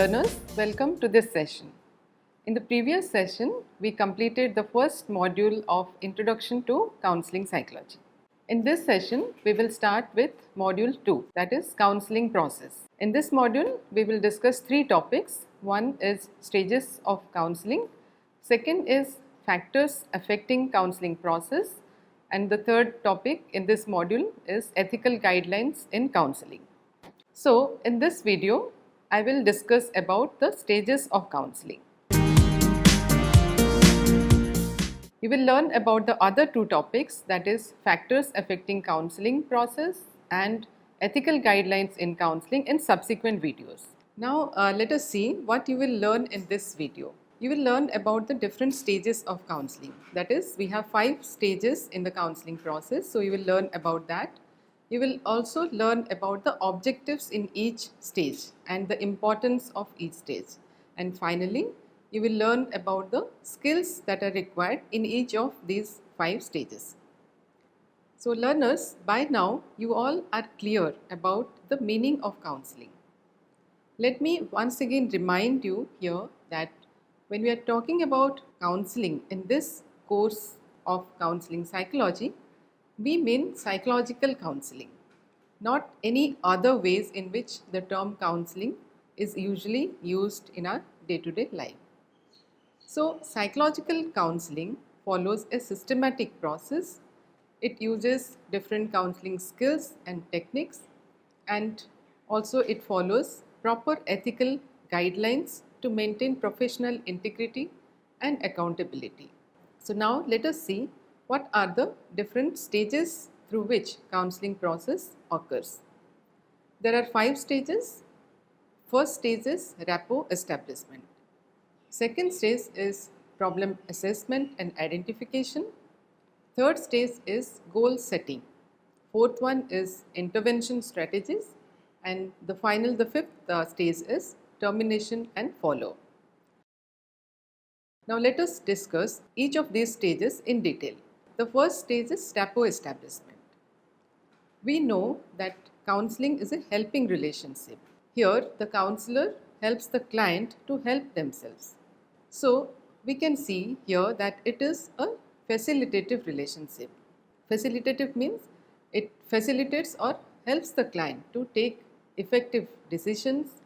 learners, welcome to this session. In the previous session, we completed the first module of Introduction to Counseling Psychology. In this session, we will start with Module 2, that is Counseling Process. In this module, we will discuss three topics. One is Stages of Counseling, second is Factors Affecting Counseling Process, and the third topic in this module is Ethical Guidelines in Counseling. So, in this video, I will discuss about the stages of counseling. You will learn about the other two topics, that is factors affecting counseling process and ethical guidelines in counseling, in subsequent videos. Now let us see what you will learn in this video. You will learn about the different stages of counseling. That is, we have 5 stages in the counseling process, so you will learn about that. You will also learn about the objectives in each stage and the importance of each stage. And finally, you will learn about the skills that are required in each of these 5 stages. So learners, by now you all are clear about the meaning of counseling. Let me once again remind you here that when we are talking about counseling in this course of counseling psychology, we mean psychological counseling, not any other ways in which the term counseling is usually used in our day-to-day life. So, psychological counseling follows a systematic process. It uses different counseling skills and techniques, and also it follows proper ethical guidelines to maintain professional integrity and accountability. So now let us see what are the different stages through which counseling process occurs. There are 5 stages. First stage is rapport establishment. Second stage is problem assessment and identification. Third stage is goal setting. Fourth one is intervention strategies. And the fifth stage is termination and follow. Now let us discuss each of these stages in detail. The first stage is rapport establishment. We know that counseling is a helping relationship. Here the counselor helps the client to help themselves. So we can see here that it is a facilitative relationship. Facilitative means it facilitates or helps the client to take effective decisions.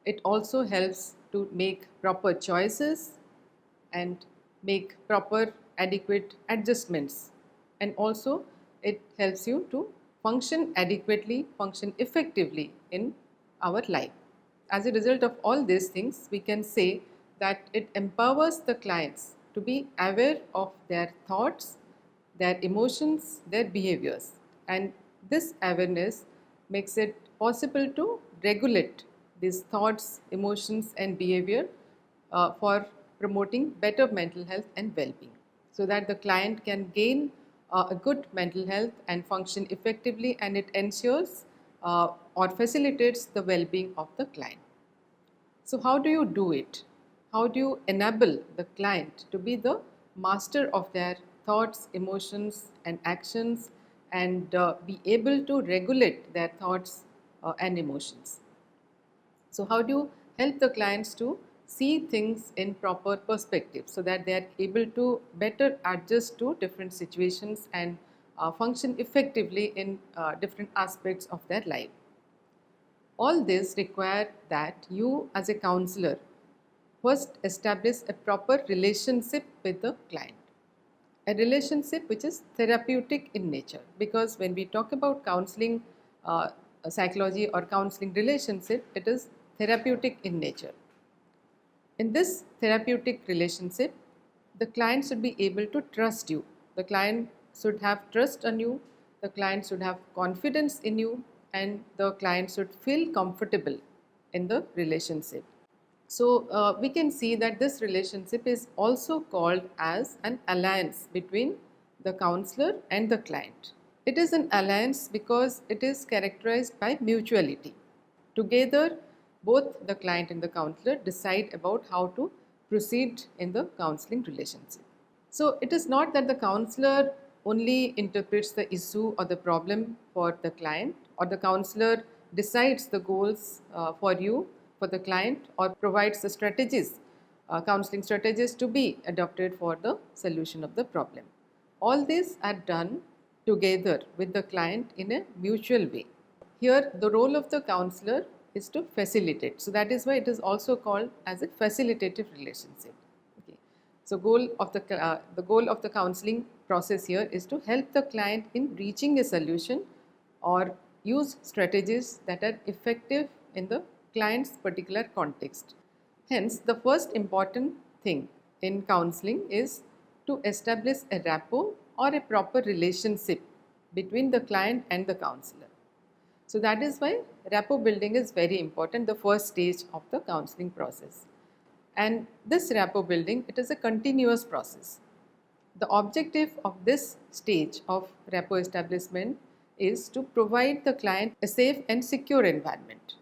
It also helps to make proper choices and make proper adequate adjustments, and also it helps you to function adequately, function effectively in our life. As a result of all these things, we can say that it empowers the clients to be aware of their thoughts, their emotions, their behaviors, and this awareness makes it possible to regulate these thoughts, emotions and behavior for promoting better mental health and well-being, so that the client can gain a good mental health and function effectively, and it ensures or facilitates the well-being of the client. So how do you do it? How do you enable the client to be the master of their thoughts, emotions and actions, and be able to regulate their thoughts and emotions? So how do you help the clients to see things in proper perspective, so that they are able to better adjust to different situations and function effectively in different aspects of their life? All this require that you as a counselor first establish a proper relationship with the client. A relationship which is therapeutic in nature, because when we talk about counseling psychology or counseling relationship, it is therapeutic in nature. In this therapeutic relationship, the client should be able to trust you. The client should have trust on you. The client should have confidence in you, and the client should feel comfortable in the relationship. So we can see that this relationship is also called as an alliance between the counselor and the client. It is an alliance because it is characterized by mutuality. Together, both the client and the counselor decide about how to proceed in the counseling relationship. So it is not that the counselor only interprets the issue or the problem for the client, or the counselor decides the goals for you for the client or provides the strategies, counseling strategies to be adopted for the solution of the problem. All these are done together with the client in a mutual way. Here the role of the counselor is to facilitate. So that is why it is also called as a facilitative relationship. Okay. So the goal of the counseling process here is to help the client in reaching a solution or use strategies that are effective in the client's particular context. Hence, the first important thing in counseling is to establish a rapport or a proper relationship between the client and the counselor. So that is why rapport building is very important, the first stage of the counseling process. And this rapport building, it is a continuous process. The objective of this stage of rapport establishment is to provide the client a safe and secure environment.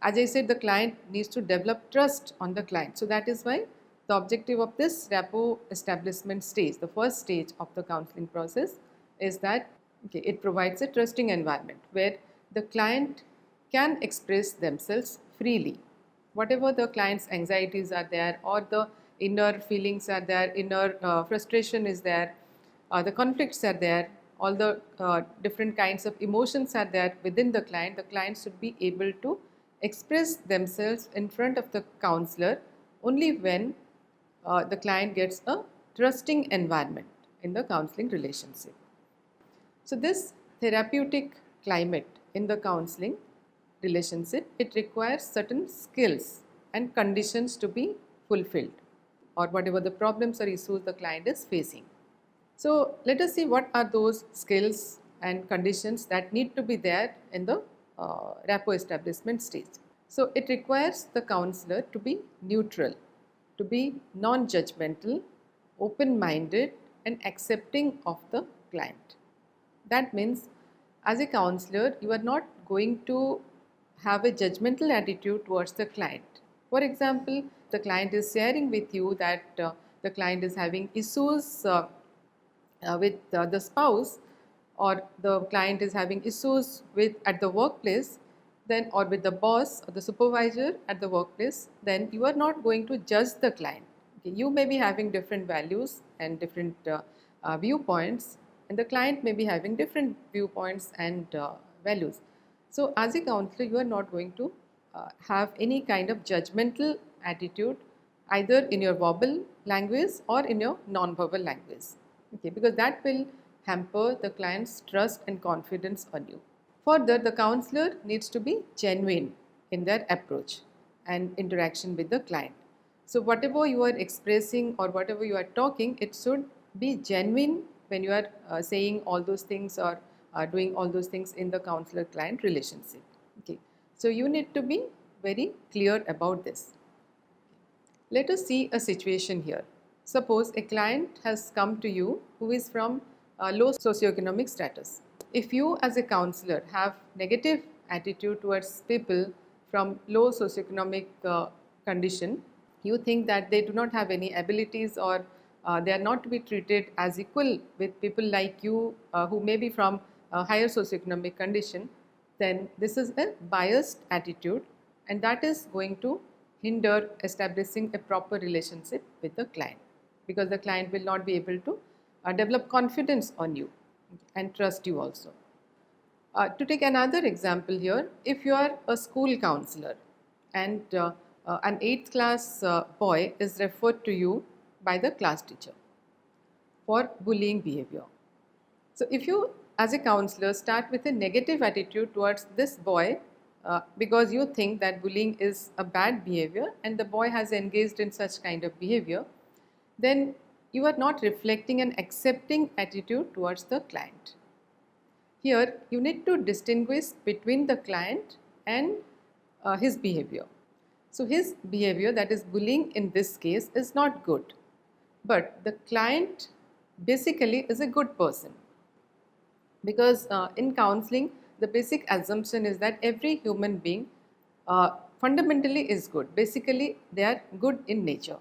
As I said, the client needs to develop trust on the client. So that is why the objective of this rapport establishment stage, the first stage of the counseling process, is that it provides a trusting environment where the client can express themselves freely. Whatever the client's anxieties are there, or the inner feelings are there, inner frustration is there, the conflicts are there, all the different kinds of emotions are there within the client should be able to express themselves in front of the counselor only when the client gets a trusting environment in the counseling relationship. So this therapeutic climate in the counseling relationship, it requires certain skills and conditions to be fulfilled, or whatever the problems or issues the client is facing. So let us see what are those skills and conditions that need to be there in the rapport establishment stage. So it requires the counselor to be neutral, to be non-judgmental, open-minded and accepting of the client. That means as a counselor, you are not going to have a judgmental attitude towards the client. For example, the client is sharing with you that the client is having issues with the spouse, or the client is having issues at the workplace, then, or with the boss or the supervisor at the workplace, then you are not going to judge the client. Okay. You may be having different values and different viewpoints, and the client may be having different viewpoints and values. So as a counselor, you are not going to have any kind of judgmental attitude either in your verbal language or in your non-verbal language. Okay, because that will hamper the client's trust and confidence on you. Further, the counselor needs to be genuine in their approach and interaction with the client. So whatever you are expressing or whatever you are talking, it should be genuine when you are saying all those things or doing all those things in the counselor-client relationship. Okay, so you need to be very clear about this. Let us see a situation here. Suppose a client has come to you who is from low socioeconomic status. If you as a counselor have negative attitude towards people from low socioeconomic condition, you think that they do not have any abilities or they are not to be treated as equal with people like you who may be from a higher socioeconomic condition, then this is a biased attitude, and that is going to hinder establishing a proper relationship with the client, because the client will not be able to develop confidence on you and trust you also. To take another example here, if you are a school counselor and an 8th class boy is referred to you by the class teacher for bullying behavior. So if you as a counselor start with a negative attitude towards this boy because you think that bullying is a bad behavior and the boy has engaged in such kind of behavior, then you are not reflecting an accepting attitude towards the client. Here you need to distinguish between the client and his behavior. So his behavior, that is bullying in this case, is not good, but the client basically is a good person, because in counseling the basic assumption is that every human being fundamentally is good. Basically they are good in nature.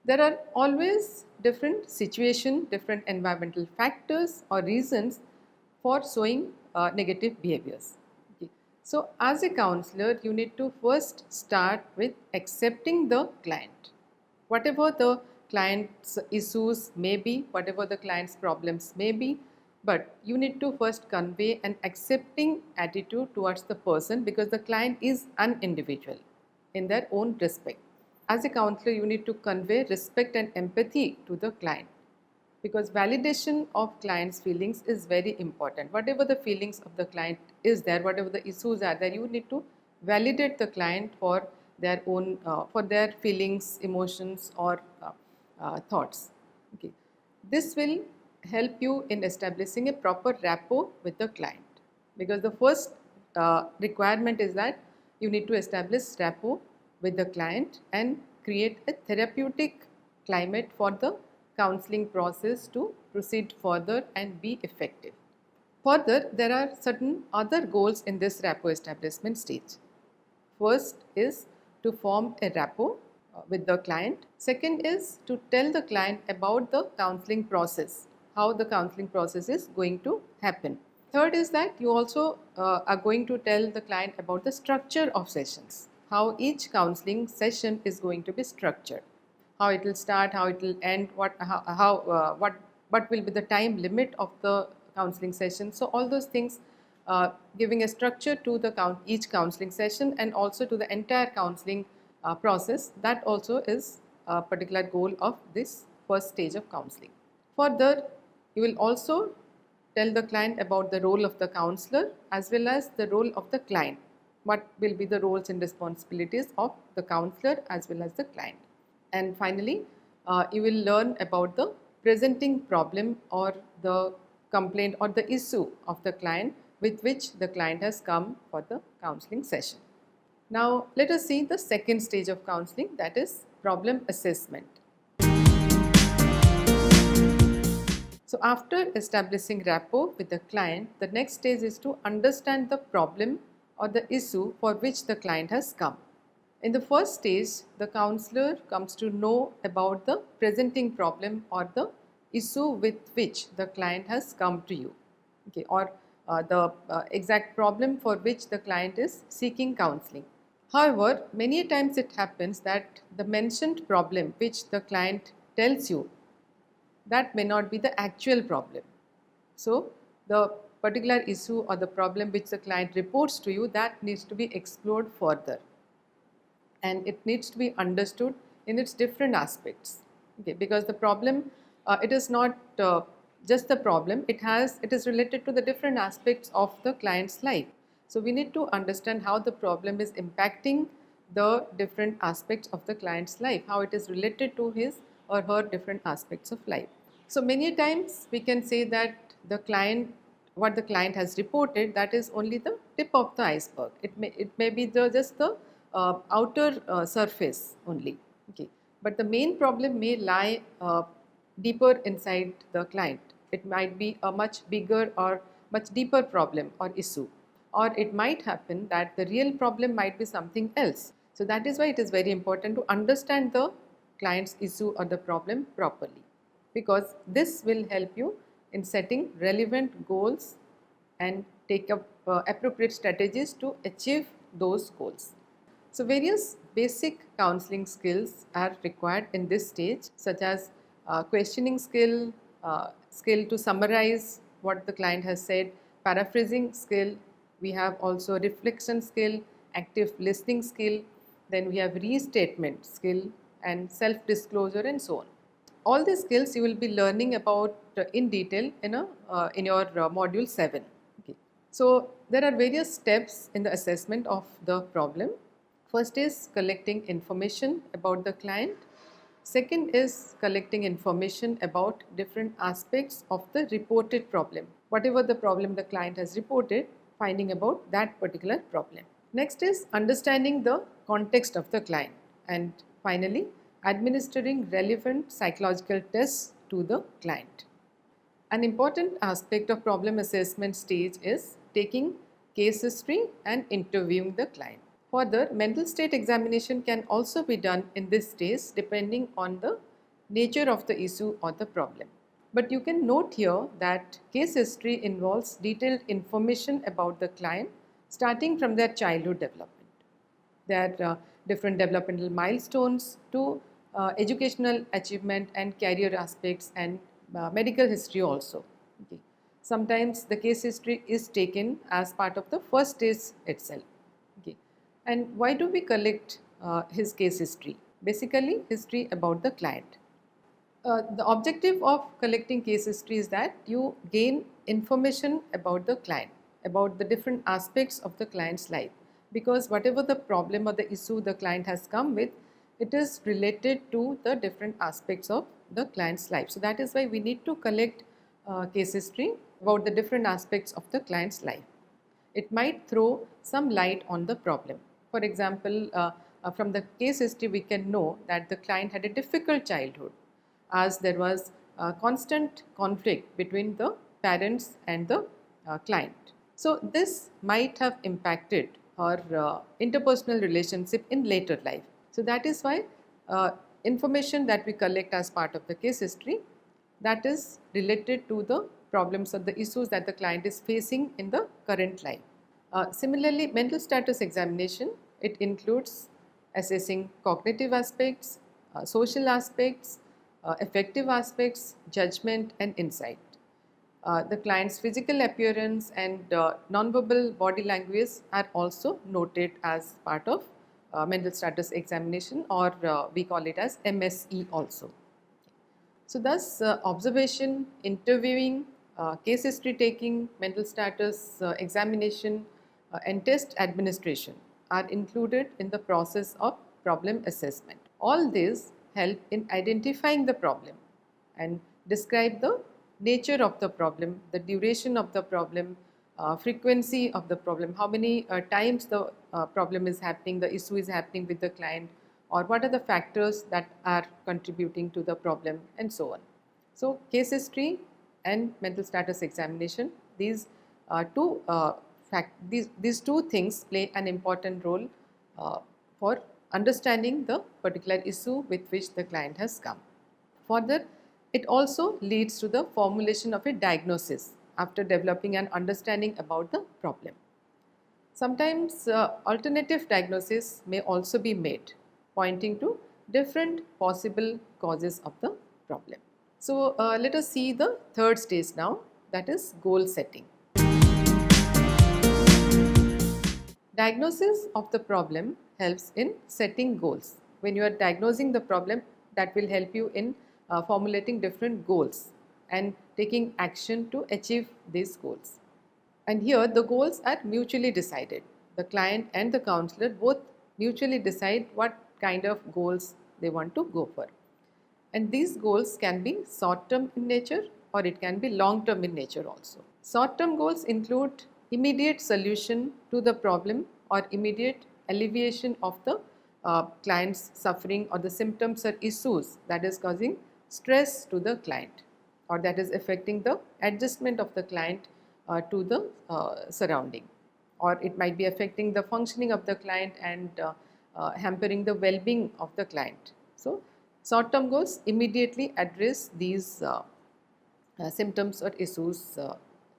There are always different situations, different environmental factors or reasons for showing negative behaviors. Okay. So as a counselor, you need to first start with accepting the client. Whatever the client's issues may be, whatever the client's problems may be, but you need to first convey an accepting attitude towards the person, because the client is an individual in their own respect. As a counselor, you need to convey respect and empathy to the client, because validation of client's feelings is very important. Whatever the feelings of the client is there, whatever the issues are there, you need to validate the client for their own for their feelings, emotions, or thoughts. Okay, this will help you in establishing a proper rapport with the client, because the first requirement is that you need to establish rapport with the client and create a therapeutic climate for the counseling process to proceed further and be effective. Further, there are certain other goals in this rapport establishment stage. First is to form a rapport with the client. Second is to tell the client about the counseling process, how the counseling process is going to happen. Third is that you also are going to tell the client about the structure of sessions, how each counseling session is going to be structured, how it will start, how it will end, what will be the time limit of the counseling session. So all those things, giving a structure to each counseling session and also to the entire counseling process, that also is a particular goal of this first stage of counseling. Further, you will also tell the client about the role of the counselor as well as the role of the client. What will be the roles and responsibilities of the counselor as well as the client. And finally, you will learn about the presenting problem or the complaint or the issue of the client with which the client has come for the counseling session. Now, let us see the second stage of counseling, that is problem assessment. So, after establishing rapport with the client, the next stage is to understand the problem or the issue for which the client has come. In the first stage, the counselor comes to know about the presenting problem or the issue with which the client has come to you, okay, or the exact problem for which the client is seeking counseling. However, many times it happens that the mentioned problem which the client tells you, that may not be the actual problem. So, the particular issue or the problem which the client reports to you, that needs to be explored further, and it needs to be understood in its different aspects, okay, because the problem, it is not just the problem, it is related to the different aspects of the client's life. So we need to understand how the problem is impacting the different aspects of the client's life, how it is related to his or her different aspects of life. So many times we can say that what the client has reported, that is only the tip of the iceberg. It may be just the outer surface only, okay, but the main problem may lie deeper inside the client. It might be a much bigger or much deeper problem or issue, or it might happen that the real problem might be something else. So that is why it is very important to understand the client's issue or the problem properly, because this will help you in setting relevant goals and take up appropriate strategies to achieve those goals. So various basic counseling skills are required in this stage, such as questioning skill, skill to summarize what the client has said, paraphrasing skill, we have also reflection skill, active listening skill, then we have restatement skill and self-disclosure and so on. All these skills you will be learning about in detail in your module 7. Okay. So there are various steps in the assessment of the problem. First is collecting information about the client. Second is collecting information about different aspects of the reported problem. Whatever the problem the client has reported, finding about that particular problem. Next is understanding the context of the client. And finally, administering relevant psychological tests to the client. An important aspect of problem assessment stage is taking case history and interviewing the client. Further, mental state examination can also be done in this stage depending on the nature of the issue or the problem. But you can note here that case history involves detailed information about the client, starting from their childhood development. There are different developmental milestones to educational achievement and career aspects and medical history also. Okay. Sometimes the case history is taken as part of the first stage itself. Okay. And why do we collect his case history? Basically, history about the client. The objective of collecting case history is that you gain information about the client, about the different aspects of the client's life. Because whatever the problem or the issue the client has come with, it is related to the different aspects of the client's life. So that is why we need to collect case history about the different aspects of the client's life. It might throw some light on the problem. For example, from the case history, we can know that the client had a difficult childhood, as there was constant conflict between the parents and the client. So this might have impacted her interpersonal relationship in later life. So that is why information that we collect as part of the case history, that is related to the problems or the issues that the client is facing in the current life. Similarly, mental status examination, it includes assessing cognitive aspects, social aspects, affective aspects, judgment and insight. The client's physical appearance and non-verbal body language are also noted as part of mental status examination, or we call it as MSE also. So thus observation, interviewing, case history taking, mental status examination and test administration are included in the process of problem assessment. All these help in identifying the problem and describe the nature of the problem, the duration of the problem, frequency of the problem, how many times the problem is happening, the issue is happening with the client, or what are the factors that are contributing to the problem, and so on. So case history and mental status examination, these two things play an important role for understanding the particular issue with which the client has come. Further, it also leads to the formulation of a diagnosis after developing an understanding about the problem. Sometimes alternative diagnosis may also be made, pointing to different possible causes of the problem. So let us see the third stage now, that is goal setting. Diagnosis of the problem helps in setting goals. When you are diagnosing the problem, that will help you in formulating different goals and taking action to achieve these goals. And here the goals are mutually decided. The client and the counselor both mutually decide what kind of goals they want to go for. And these goals can be short-term in nature or it can be long-term in nature also. Short-term goals include immediate solution to the problem or immediate alleviation of the client's suffering or the symptoms or issues that is causing stress to the client or that is affecting the adjustment of the client to the surrounding, or it might be affecting the functioning of the client and hampering the well-being of the client. So short-term goals immediately address these symptoms or issues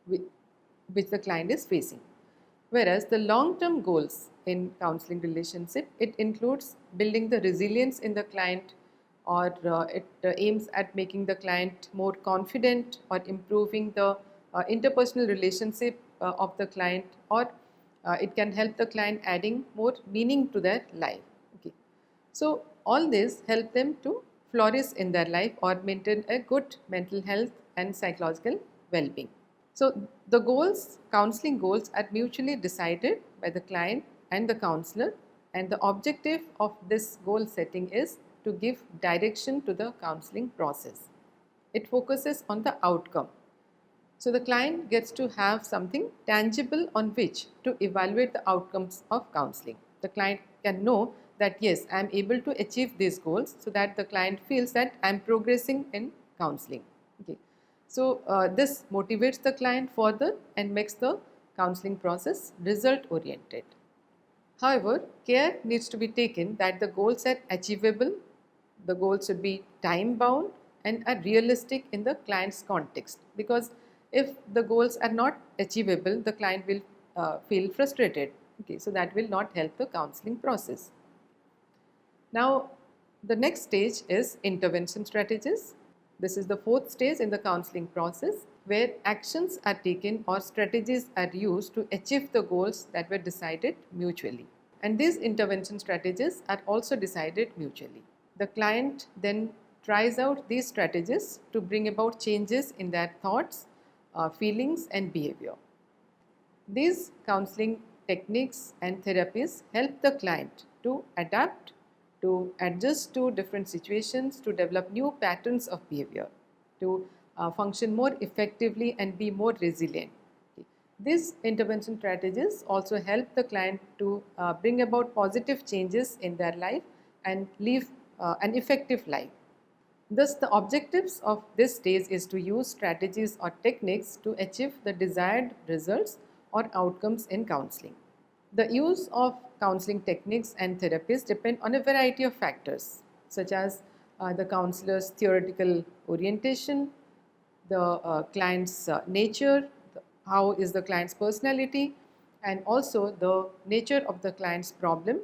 which the client is facing. Whereas the long-term goals in counseling relationship, it includes building the resilience in the client, or it aims at making the client more confident or improving the interpersonal relationship of the client, or it can help the client adding more meaning to their life. Okay. So all this help them to flourish in their life or maintain a good mental health and psychological well-being. So the goals, counseling goals, are mutually decided by the client and the counselor, and the objective of this goal setting is to give direction to the counseling process. It focuses on the outcome. So the client gets to have something tangible on which to evaluate the outcomes of counseling. The client can know that yes, I am able to achieve these goals, so that the client feels that I am progressing in counseling. Okay. So this motivates the client further and makes the counseling process result oriented. However, care needs to be taken that the goals are achievable, the goals should be time bound and are realistic in the client's context, because if the goals are not achievable, the client will feel frustrated. Okay, so that will not help the counseling process. Now, the next stage is intervention strategies. This is the fourth stage in the counseling process, where actions are taken or strategies are used to achieve the goals that were decided mutually. And these intervention strategies are also decided mutually. The client then tries out these strategies to bring about changes in their thoughts, feelings, and behavior. These counseling techniques and therapies help the client to adapt, to adjust to different situations, to develop new patterns of behavior, to function more effectively and be more resilient. These intervention strategies also help the client to bring about positive changes in their life and live an effective life. Thus, the objectives of this stage is to use strategies or techniques to achieve the desired results or outcomes in counseling. The use of counseling techniques and therapies depend on a variety of factors, such as the counselor's theoretical orientation, the client's nature, how is the client's personality, and also the nature of the client's problem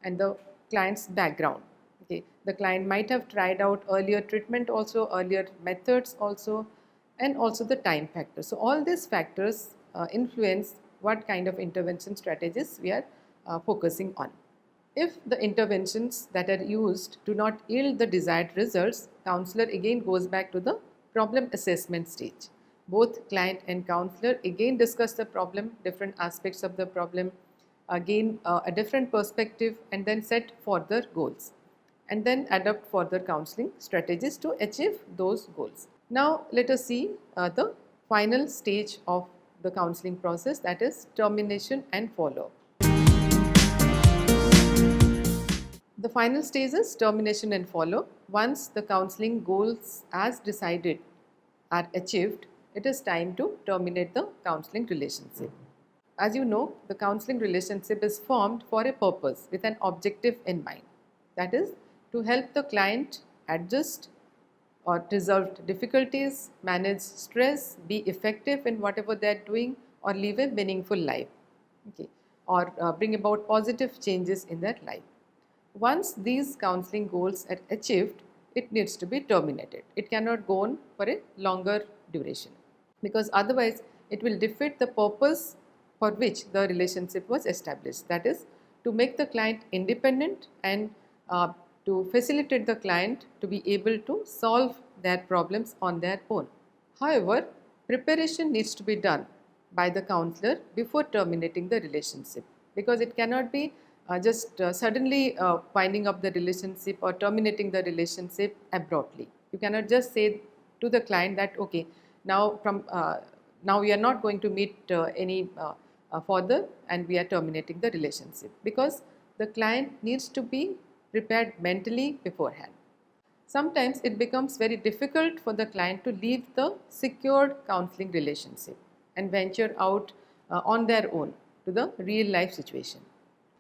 and the client's background. Okay. The client might have tried out earlier treatment also, earlier methods also, and also the time factor. So all these factors influence what kind of intervention strategies we are focusing on. If the interventions that are used do not yield the desired results, counselor again goes back to the problem assessment stage. Both client and counselor again discuss the problem, different aspects of the problem, gain a different perspective, and then set further goals, and then adopt further counseling strategies to achieve those goals. Now let us see the final stage of the counseling process, that is termination and follow-up. The final stage is termination and follow. Once the counseling goals as decided are achieved, it is time to terminate the counseling relationship. As you know, the counseling relationship is formed for a purpose with an objective in mind. That is to help the client adjust or resolve difficulties, manage stress, be effective in whatever they are doing, or live a meaningful life, okay, or bring about positive changes in their life. Once these counseling goals are achieved, it needs to be terminated. It cannot go on for a longer duration, because otherwise it will defeat the purpose for which the relationship was established. That is to make the client independent and to facilitate the client to be able to solve their problems on their own. However, preparation needs to be done by the counselor before terminating the relationship, because it cannot be just suddenly winding up the relationship or terminating the relationship abruptly. You cannot just say to the client that okay, now we are not going to meet any further and we are terminating the relationship, because the client needs to be prepared mentally beforehand. Sometimes it becomes very difficult for the client to leave the secured counseling relationship and venture out on their own to the real life situation.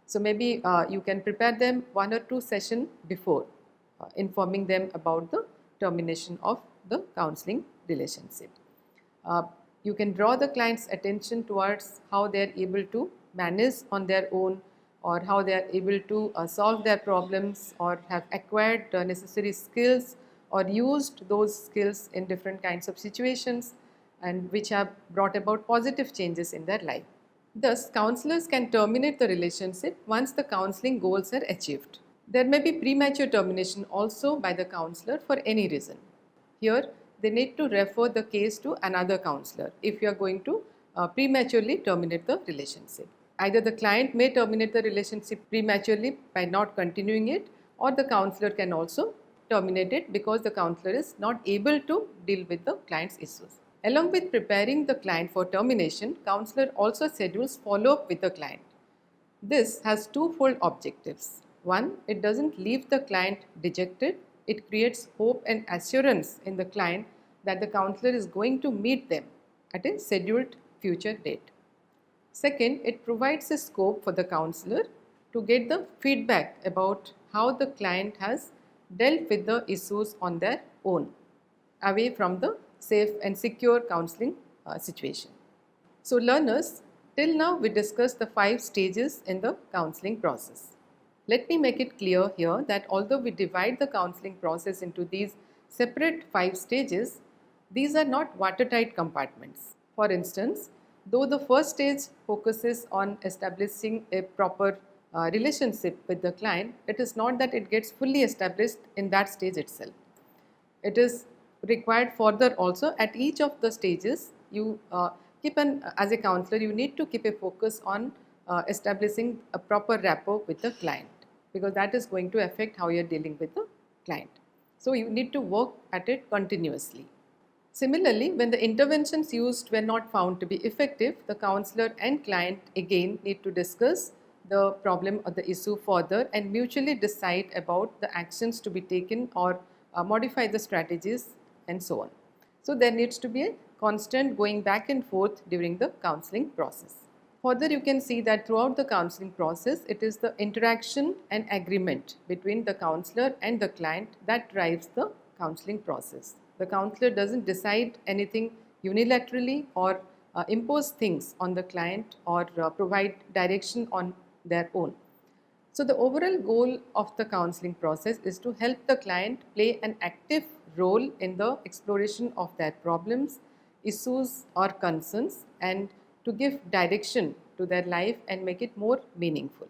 So maybe you can prepare them 1 or 2 sessions before, informing them about the termination of the counseling relationship. You can draw the client's attention towards how they are able to manage on their own, or how they are able to solve their problems, or have acquired necessary skills or used those skills in different kinds of situations, and which have brought about positive changes in their life. Thus, counselors can terminate the relationship once the counseling goals are achieved. There may be premature termination also by the counselor for any reason. Here, they need to refer the case to another counselor if you are going to prematurely terminate the relationship. Either the client may terminate the relationship prematurely by not continuing it, or the counselor can also terminate it because the counselor is not able to deal with the client's issues. Along with preparing the client for termination, counselor also schedules follow-up with the client. This has twofold objectives. One, it doesn't leave the client dejected. It creates hope and assurance in the client that the counselor is going to meet them at a scheduled future date. Second, it provides a scope for the counselor to get the feedback about how the client has dealt with the issues on their own, away from the safe and secure counseling situation. So learners, Till now, we discussed the 5 stages in the counseling process. Let me make it clear here that although we divide the counseling process into these separate 5 stages, these are not watertight compartments. For instance, though the first stage focuses on establishing a proper relationship with the client, it is not that it gets fully established in that stage itself. It is required further also. At each of the stages, you as a counselor, you need to keep a focus on establishing a proper rapport with the client, because that is going to affect how you are dealing with the client. So you need to work at it continuously. Similarly, when the interventions used were not found to be effective, the counselor and client again need to discuss the problem or the issue further and mutually decide about the actions to be taken or modify the strategies and so on. So there needs to be a constant going back and forth during the counseling process. Further, you can see that throughout the counseling process, it is the interaction and agreement between the counselor and the client that drives the counseling process. The counselor doesn't decide anything unilaterally or impose things on the client or provide direction on their own. So the overall goal of the counseling process is to help the client play an active role in the exploration of their problems, issues or concerns, and to give direction to their life and make it more meaningful.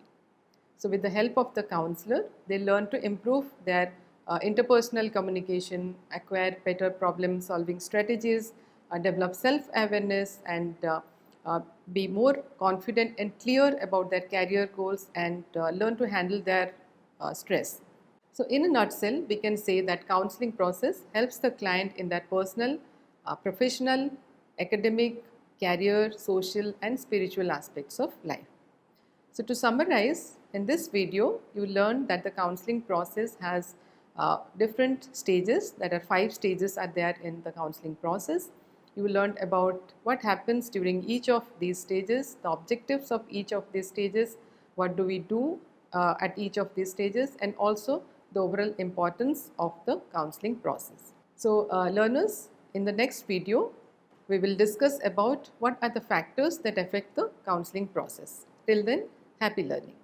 So with the help of the counselor, they learn to improve their interpersonal communication, acquire better problem solving strategies, develop self-awareness, and be more confident and clear about their career goals, and learn to handle their stress. So in a nutshell, we can say that counseling process helps the client in their personal, professional, academic, career, social and spiritual aspects of life. So to summarize, in this video, you learned that the counseling process has different stages. There are 5 stages are there in the counseling process. You learned about what happens during each of these stages, the objectives of each of these stages, what do we do at each of these stages, and also the overall importance of the counseling process. So learners, in the next video, we will discuss about what are the factors that affect the counseling process. Till then, happy learning.